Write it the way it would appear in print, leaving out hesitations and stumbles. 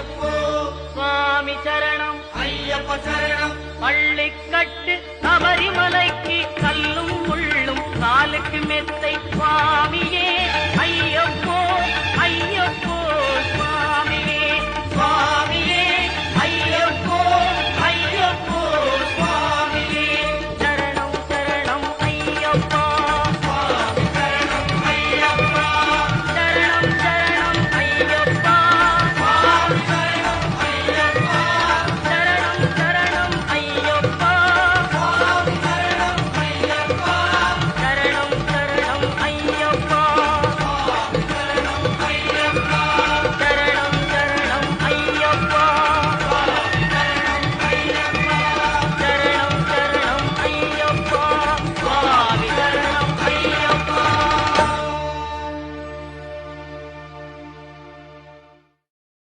ஐயப்போ சுவாமி சரணம் ஐயப்ப சரணம் பள்ளிக்கட்டு சபரிமலைக்கு கல்லும் முள்ளும் காலுக்கு மெத்தை சுவாமியே ஐயப்போ